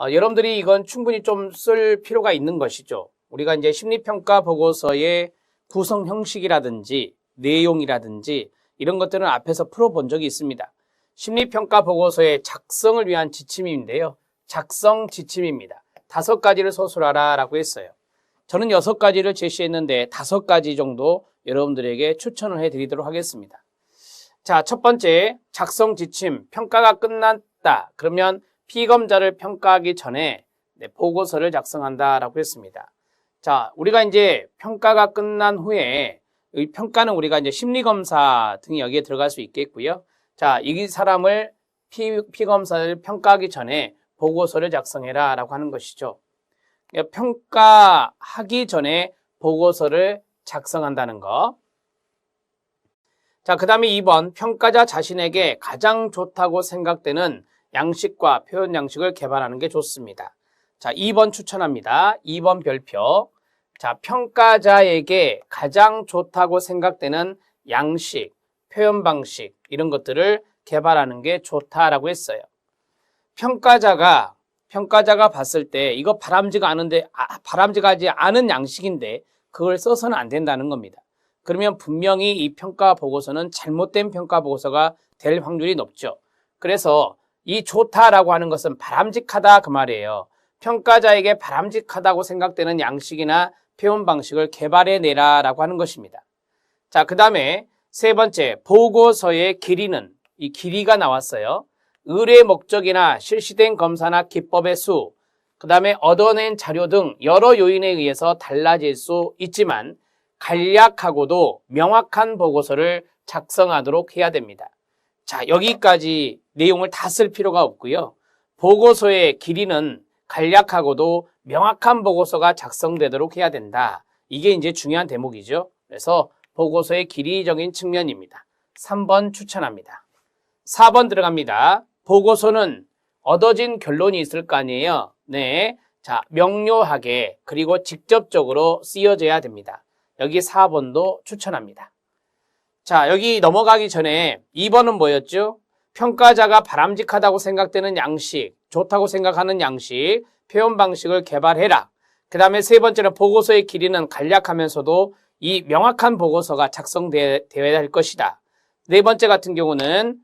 여러분들이 이건 충분히 좀 쓸 필요가 있는 것이죠. 우리가 이제 심리평가 보고서의 구성 형식이라든지 내용이라든지 이런 것들은 앞에서 풀어본 적이 있습니다. 심리평가 보고서의 작성을 위한 지침인데요. 작성 지침입니다. 5가지를 서술하라 라고 했어요. 저는 6가지를 제시했는데 5가지 정도 여러분들에게 추천을 해드리도록 하겠습니다. 자, 첫 번째 작성 지침, 평가가 끝났다. 그러면 피검자를 평가하기 전에 보고서를 작성한다라고 했습니다. 자, 우리가 이제 평가가 끝난 후에 이 평가는 우리가 이제 심리검사 등이 여기에 들어갈 수 있겠고요. 자, 이 사람을 피검사를 평가하기 전에 보고서를 작성해라 라고 하는 것이죠. 평가하기 전에 보고서를 작성한다는 거. 자, 그 다음에 2번, 평가자 자신에게 가장 좋다고 생각되는 양식과 표현 양식을 개발하는 게 좋습니다. 자, 2번 추천합니다. 2번 별표. 자, 평가자에게 가장 좋다고 생각되는 양식, 표현 방식 이런 것들을 개발하는 게 좋다라고 했어요. 평가자가 봤을 때 이거 바람직하지 않은 양식인데 그걸 써서는 안 된다는 겁니다. 그러면 분명히 이 평가 보고서는 잘못된 평가 보고서가 될 확률이 높죠. 그래서 이 좋다라고 하는 것은 바람직하다 그 말이에요. 평가자에게 바람직하다고 생각되는 양식이나 표현 방식을 개발해내라 라고 하는 것입니다. 자, 그 다음에 3번째, 보고서의 길이는, 이 길이가 나왔어요. 의뢰 목적이나 실시된 검사나 기법의 수, 그 다음에 얻어낸 자료 등 여러 요인에 의해서 달라질 수 있지만 간략하고도 명확한 보고서를 작성하도록 해야 됩니다. 자, 여기까지 내용을 다 쓸 필요가 없고요. 보고서의 길이는 간략하고도 명확한 보고서가 작성되도록 해야 된다. 이게 이제 중요한 대목이죠. 그래서 보고서의 길이적인 측면입니다. 3번 추천합니다. 4번 들어갑니다. 보고서는 얻어진 결론이 있을 거 아니에요. 네. 자, 명료하게 그리고 직접적으로 쓰여져야 됩니다. 여기 4번도 추천합니다. 자, 여기 넘어가기 전에 2번은 뭐였죠? 평가자가 바람직하다고 생각되는 양식, 좋다고 생각하는 양식, 표현 방식을 개발해라. 그 다음에 3번째는 보고서의 길이는 간략하면서도 이 명확한 보고서가 작성되어야 할 것이다. 4번째 같은 경우는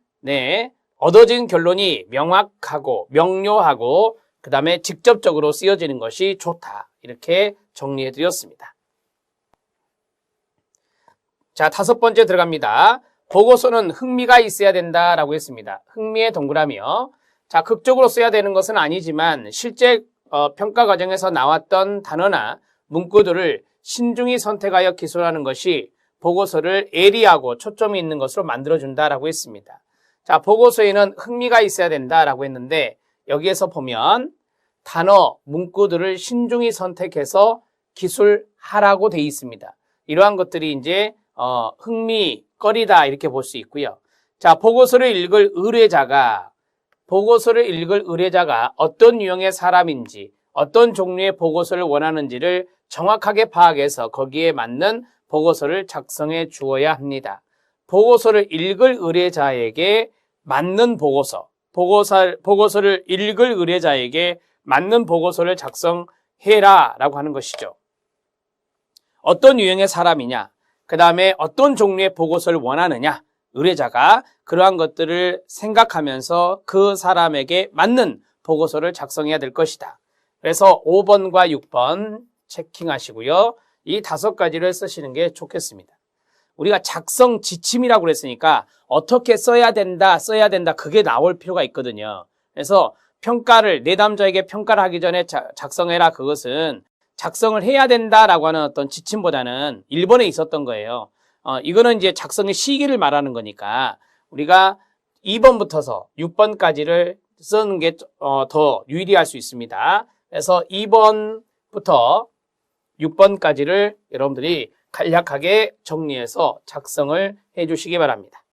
얻어진 결론이 명확하고 명료하고 그 다음에 직접적으로 쓰여지는 것이 좋다. 이렇게 정리해 드렸습니다. 자, 5번째 들어갑니다. 보고서는 흥미가 있어야 된다라고 했습니다. 흥미의 동그라미요. 자, 극적으로 써야 되는 것은 아니지만 실제 평가 과정에서 나왔던 단어나 문구들을 신중히 선택하여 기술하는 것이 보고서를 예리하고 초점이 있는 것으로 만들어준다라고 했습니다. 자, 보고서에는 흥미가 있어야 된다라고 했는데 여기에서 보면 단어, 문구들을 신중히 선택해서 기술하라고 돼 있습니다. 이러한 것들이 이제 흥미거리다 이렇게 볼 수 있고요. 자, 보고서를 읽을 의뢰자가 어떤 유형의 사람인지 어떤 종류의 보고서를 원하는지를 정확하게 파악해서 거기에 맞는 보고서를 작성해 주어야 합니다. 보고서를 읽을 의뢰자에게 맞는 보고서를 읽을 의뢰자에게 맞는 보고서를 작성해라 라고 하는 것이죠. 어떤 유형의 사람이냐, 그 다음에 어떤 종류의 보고서를 원하느냐, 의뢰자가 그러한 것들을 생각하면서 그 사람에게 맞는 보고서를 작성해야 될 것이다. 그래서 5번과 6번 체킹하시고요. 이 5가지를 쓰시는 게 좋겠습니다. 우리가 작성 지침이라고 그랬으니까 어떻게 써야 된다 그게 나올 필요가 있거든요. 그래서 내담자에게 평가를 하기 전에 작성해라, 그것은 작성을 해야 된다라고 하는 어떤 지침보다는 1번에 있었던 거예요. 이거는 이제 작성의 시기를 말하는 거니까 우리가 2번부터서 6번까지를 쓰는 게 더 유리할 수 있습니다. 그래서 2번부터 6번까지를 여러분들이 간략하게 정리해서 작성을 해 주시기 바랍니다.